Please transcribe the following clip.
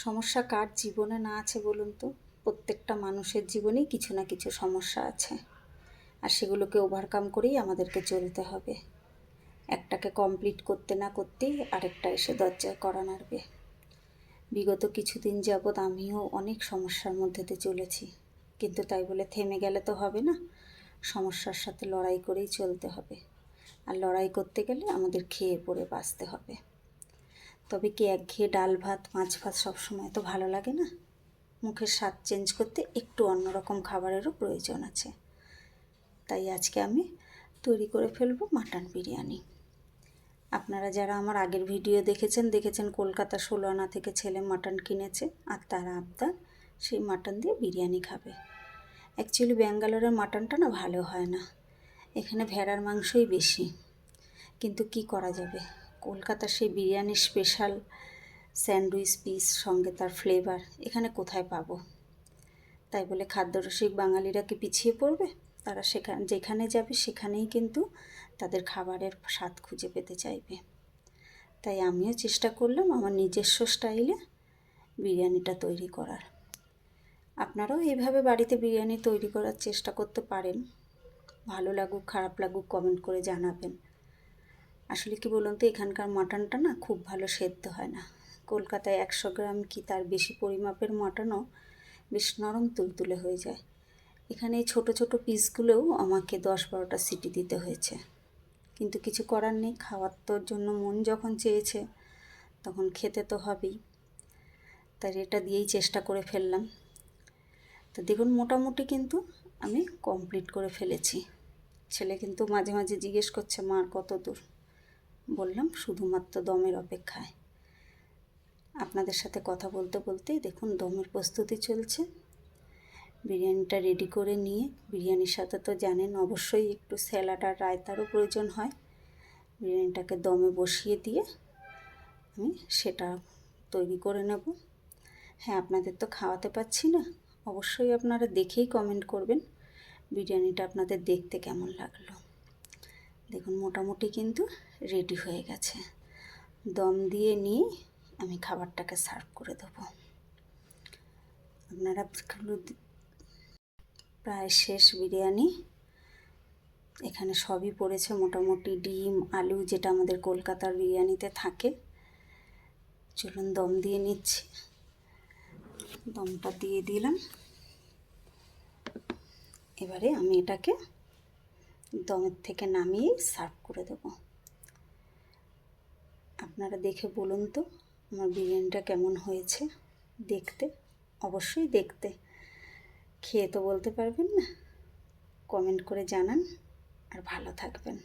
সমস্যা কার জীবনে না আছে বলুন তো? প্রত্যেকটা মানুষের জীবনেই কিছু না কিছু সমস্যা আছে, আর সেগুলোকে ওভারকাম করেই আমাদেরকে চলতে হবে। একটাকে কমপ্লিট করতে না করতেই আরেকটা এসে দরজায় কড়া নাড়বে। বিগত কিছুদিন যাবৎ আমিও অনেক সমস্যার মধ্যে দিয়ে চলেছি, কিন্তু তাই বলে থেমে গেলে তো হবে না। সমস্যার সাথে লড়াই করেই চলতে হবে, আর লড়াই করতে গেলে আমাদের খেয়ে পড়ে বাঁচতে হবে। তবে কি একঘেয়ে ডাল ভাত মাছ ভাত সবসময় তো ভালো লাগে না। মুখের স্বাদ চেঞ্জ করতে একটু অন্যরকম খাবারেরও প্রয়োজন আছে। তাই আজকে আমি তৈরি করে ফেলবো মাটন বিরিয়ানি। আপনারা যারা আমার আগের ভিডিও দেখেছেন কলকাতা 16 আনা থেকে ছেলে মাটন কিনেছে, আর তারা আবদার সেই মাটন দিয়ে বিরিয়ানি খাবে। অ্যাকচুয়ালি ব্যাঙ্গালোরের মাটনটা না ভালো হয় না, এখানে ভেড়ার মাংসই বেশি। কিন্তু কি করা যাবে, কলকাতার সেই বিরিয়ানির স্পেশাল স্যান্ডউইচ পিস সঙ্গে তার ফ্লেভার এখানে কোথায় পাবো? তাই বলে খাদ্যরসিক বাঙালিরা কি পিছিয়ে পড়বে? তারা যেখানে যাবে সেখানেই কিন্তু তাদের খাবারের স্বাদ খুঁজে পেতে চাইবে। তাই আমিও চেষ্টা করলাম আমার নিজস্ব স্টাইলে বিরিয়ানিটা তৈরি করার। আপনারাও এইভাবে বাড়িতে বিরিয়ানি তৈরি করার চেষ্টা করতে পারেন। ভালো লাগুক খারাপ লাগুক কমেন্ট করে জানাবেন। আসলে কি বলুন তো, এখানকার মাটনটা না খুব ভালো সেদ্ধ হয় না। কলকাতায় 100 গ্রাম কি তার বেশি পরিমাপের মাটনও বেশ নরম তুলতুলে হয়ে যায়। এখানে এই ছোটো ছোটো পিসগুলোও আমাকে 10-12টা সিটি দিতে হয়েছে, কিন্তু কিছু করার নেই। খাওয়ার তোর জন্য মন যখন চেয়েছে তখন খেতে তো হবেই। তাই এটা দিয়েই চেষ্টা করে ফেললাম। তো দেখুন মোটামুটি কিন্তু আমি কমপ্লিট করে ফেলেছি। ছেলে কিন্তু মাঝে মাঝে জিজ্ঞেস করছে মা কত দূর। বললাম শুধুমাত্র দমের অপেক্ষায়। আপনাদের সাথে কথা বলতে বলতেই দেখুন দমের প্রস্তুতি চলছে। বিরিয়ানিটা রেডি করে নিয়ে, বিরিয়ানির সাথে তো জানেন অবশ্যই একটু স্যালাড আর রায়তারও প্রয়োজন হয়। বিরিয়ানিটাকে দমে বসিয়ে দিয়ে আমি সেটা তৈরি করে নেব। হ্যাঁ, আপনাদের তো খাওয়াতে পারছি না, অবশ্যই আপনারা দেখেই কমেন্ট করবেন বিরিয়ানিটা আপনাদের দেখতে কেমন লাগলো। দেখুন মোটামুটি কিন্তু রেডি হয়ে গেছে। দম দিয়ে নিয়ে আমি খাবারটাকে সার্ভ করে দেবো। আপনারা প্রায় শেষ বিরিয়ানি। এখানে সবই পড়েছে মোটামুটি, ডিম আলু যেটা আমাদের কলকাতার বিরিয়ানিতে থাকে। চলুন দম দিয়ে নিচ্ছি। দমটা দিয়ে দিলাম। এবারে আমি এটাকে দমের থেকে নামিয়ে সার্ভ করে দেব। আপনারা দেখে বলুন তো আমার বিরিয়ানিটা কেমন হয়েছে দেখতে। অবশ্যই দেখতে, খেয়ে তো বলতে পারবেন না। কমেন্ট করে জানান, আর ভালো থাকবেন।